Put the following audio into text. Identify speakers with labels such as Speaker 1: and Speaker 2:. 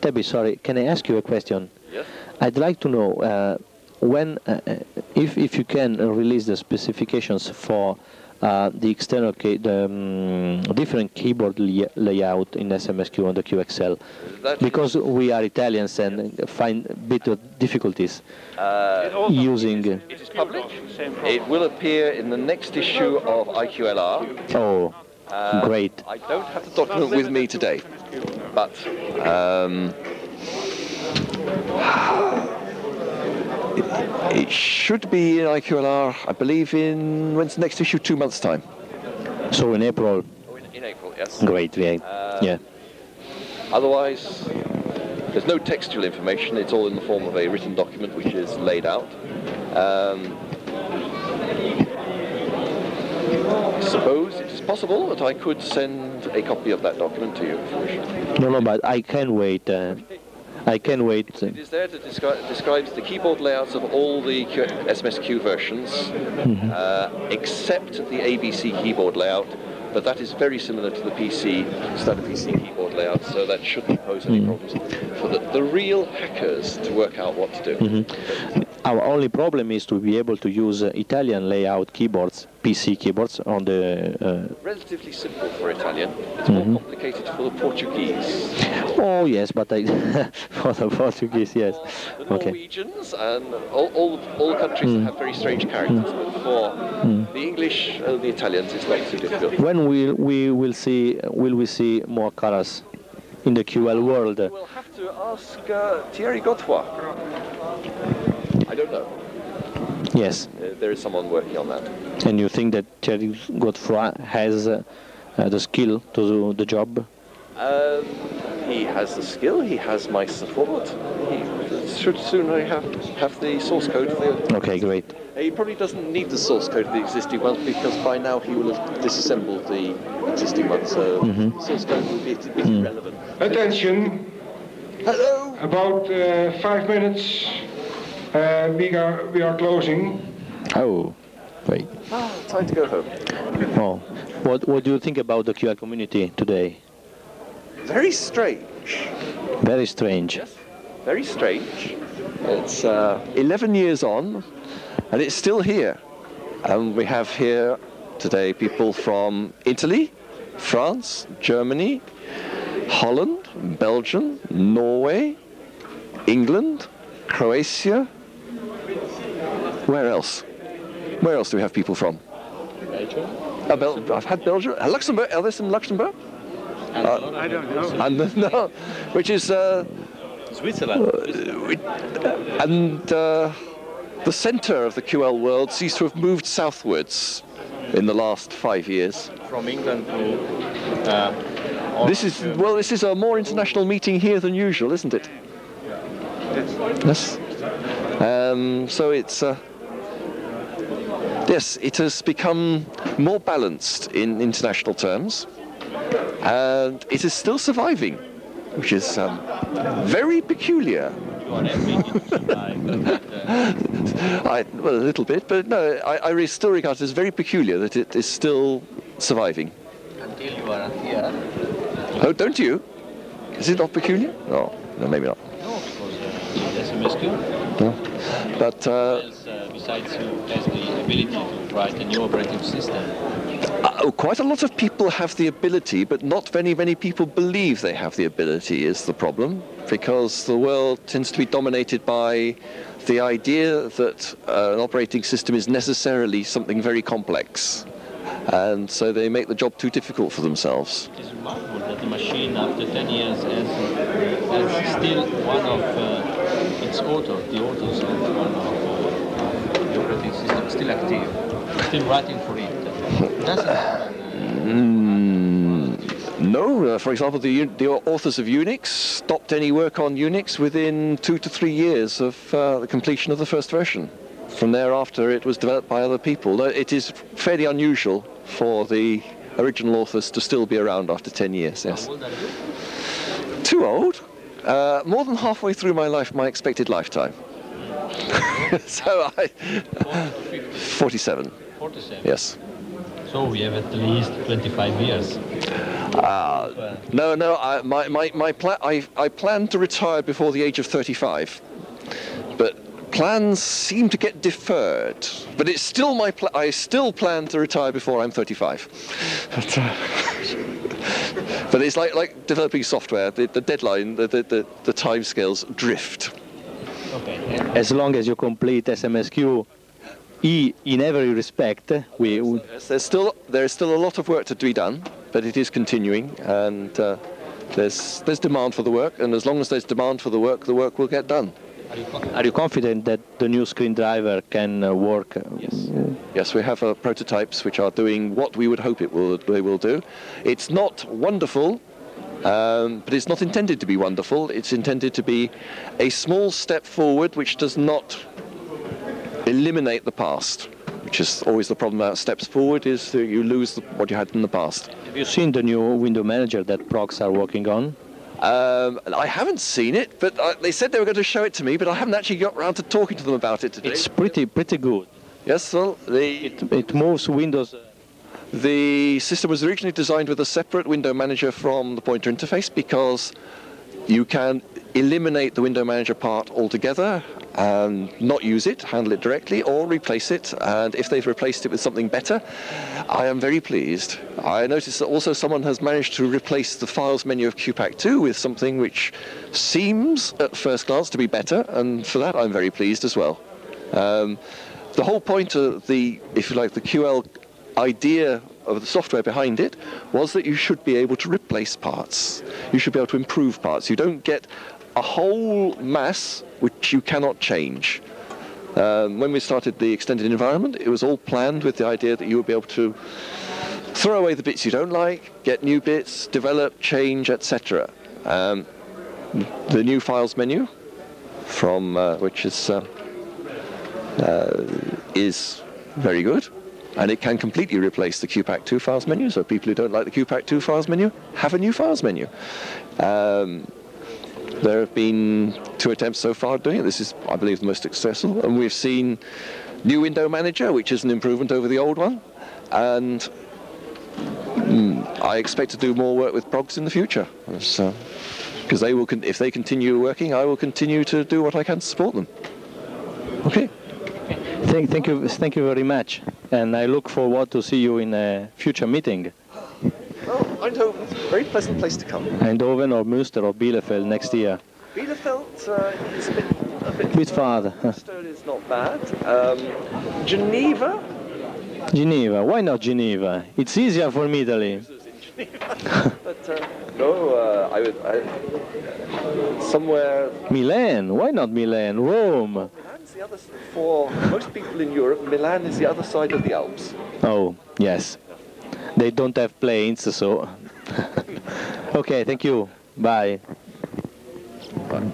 Speaker 1: Tebby, sorry, can I ask you a question?
Speaker 2: Yes.
Speaker 1: I'd like to know when, if you can release the specifications for the external, different keyboard layout in SMSQ and the QXL, because we are Italians and find a bit of difficulties using.
Speaker 2: It is public. It will appear in the next issue of IQLR.
Speaker 1: Oh, great.
Speaker 2: I don't have the document with me today, but it should be in IQLR, I believe, in when's the next issue? 2 months' time.
Speaker 1: So in April.
Speaker 2: Oh, in April, yes.
Speaker 1: Great, yeah. Yeah.
Speaker 2: Otherwise, there's no textual information. It's all in the form of a written document which is laid out. I suppose it is possible that I could send a copy of that document to you if you wish.
Speaker 1: No, but I can wait. I can wait.
Speaker 2: It is there to describes the keyboard layouts of all the SMSQ versions, except the ABC keyboard layout, but that is very similar to the standard PC keyboard layout, so that shouldn't pose any problems for the real hackers to work out what to do.
Speaker 1: Our only problem is to be able to use Italian layout keyboards, PC keyboards, on the...
Speaker 2: Relatively simple for Italian. It's more complicated for the Portuguese.
Speaker 1: Oh, yes, but for the Portuguese, yes.
Speaker 2: The Norwegians and all the countries that have very strange characters, but for the English and the Italians, it's not too difficult.
Speaker 1: When will we see more colors in the QL world?
Speaker 2: We'll have to ask Thierry Godefroy. I don't know.
Speaker 1: Yes.
Speaker 2: There is someone working on that.
Speaker 1: And you think that Thierry Godefroy has the skill to do the job?
Speaker 2: He has the skill, he has my support. He should soon have the source code for the...
Speaker 1: Okay, great.
Speaker 2: He probably doesn't need the source code for the existing ones because by now he will have disassembled the existing ones, so the source code will be irrelevant.
Speaker 3: Attention.
Speaker 2: Hello.
Speaker 3: About 5 minutes. We are closing.
Speaker 1: Oh, great.
Speaker 2: Time to go home.
Speaker 1: Oh, what do you think about the QL community today?
Speaker 2: Very strange.
Speaker 1: Very strange.
Speaker 2: Yes, very strange. It's 11 years on, and it's still here. And we have here today people from Italy, France, Germany, Holland, Belgium, Norway, England, Croatia. Where else? Where else do we have people from?
Speaker 4: Belgium.
Speaker 2: I've had Belgium. Luxembourg. Are there some Luxembourg?
Speaker 4: I don't know.
Speaker 2: No, which is
Speaker 4: Switzerland.
Speaker 2: And the centre of the QL world seems to have moved southwards in the last 5 years.
Speaker 4: From England to.
Speaker 2: This is a more international meeting here than usual, isn't it? Yes. So it's yes, it has become more balanced in international terms, and it is still surviving, which is very peculiar.
Speaker 4: Well,
Speaker 2: a little bit, but no, I still regard it as very peculiar that it is still surviving.
Speaker 4: Until you are here.
Speaker 2: Oh, don't you? Is it not peculiar? No, maybe not.
Speaker 4: No, because SMSQ.
Speaker 2: No. But
Speaker 4: besides you has the ability to write a new operating system.
Speaker 2: Quite a lot of people have the ability, but not very many people believe they have the ability is the problem, because the world tends to be dominated by the idea that an operating system is necessarily something very complex, and so they make the job too difficult for themselves.
Speaker 4: It is remarkable that the machine after 10 years has still one of its authors, the authors of one of the operating system, still active, still writing for it.
Speaker 2: No, for example, the authors of Unix stopped any work on Unix within 2 to 3 years of the completion of the first version. From thereafter, it was developed by other people. It is fairly unusual for the original authors to still be around after 10 years, yes.
Speaker 4: How old are you?
Speaker 2: Too old? More than halfway through my expected lifetime. So
Speaker 4: 47.
Speaker 2: 47. Yes.
Speaker 4: So we have at least 25 years.
Speaker 2: No. I plan to retire before the age of 35, but plans seem to get deferred. But it's still I still plan to retire before I'm 35. But it's like developing software. The deadline, the timescales drift.
Speaker 1: Okay. As long as you complete SMSQ in every respect,
Speaker 2: there's still a lot of work to be done, but it is continuing, and there's demand for the work, and as long as there's demand for the work will get done.
Speaker 1: Are you confident that the new screen driver can work?
Speaker 2: Yes. Yes, we have prototypes which are doing what we would hope they will do. It's not wonderful, but it's not intended to be wonderful. It's intended to be a small step forward which does not eliminate the past, which is always the problem about steps forward, is that you lose what you had in the past.
Speaker 1: Have you seen the new window manager that Prox are working on?
Speaker 2: I haven't seen it, but they said they were going to show it to me, but I haven't actually got around to talking to them about it today.
Speaker 1: It's pretty good.
Speaker 2: Yes, well,
Speaker 1: it moves windows.
Speaker 2: The system was originally designed with a separate window manager from the pointer interface, because you can eliminate the window manager part altogether and not use it, handle it directly, or replace it. And if they've replaced it with something better, I am very pleased. I noticed that also someone has managed to replace the files menu of QPAC 2 with something which seems at first glance to be better, and for that I'm very pleased as well. The whole point of the, if you like, the QL idea of the software behind it was that you should be able to replace parts. You should be able to improve parts. You don't get a whole mass which you cannot change. When we started the extended environment, it was all planned with the idea that you would be able to throw away the bits you don't like, get new bits, develop, change, etc. The new files menu, from which is very good. And it can completely replace the QPAC 2 files menu, so people who don't like the QPAC 2 files menu have a new files menu. There have been 2 attempts so far doing it. This is, I believe, the most successful. And we've seen new window manager, which is an improvement over the old one. And I expect to do more work with progs in the future. Because they will, if they continue working, I will continue to do what I can to support them. Okay.
Speaker 1: Thank you very much, and I look forward to see you in a future meeting.
Speaker 2: Oh, Eindhoven is a very pleasant place to come.
Speaker 1: Eindhoven or Münster or Bielefeld next year.
Speaker 2: Bielefeld is a bit
Speaker 1: farther.
Speaker 2: Münster is not bad. Geneva?
Speaker 1: Geneva, why not Geneva? It's easier for me, Italy.
Speaker 2: But no, I would somewhere.
Speaker 1: Milan, why not Milan? Rome.
Speaker 2: Milan's the other, for most people in Europe, Milan is the other side of the Alps.
Speaker 1: Oh, yes. They don't have planes, so. Okay, thank you. Bye.
Speaker 2: Bye.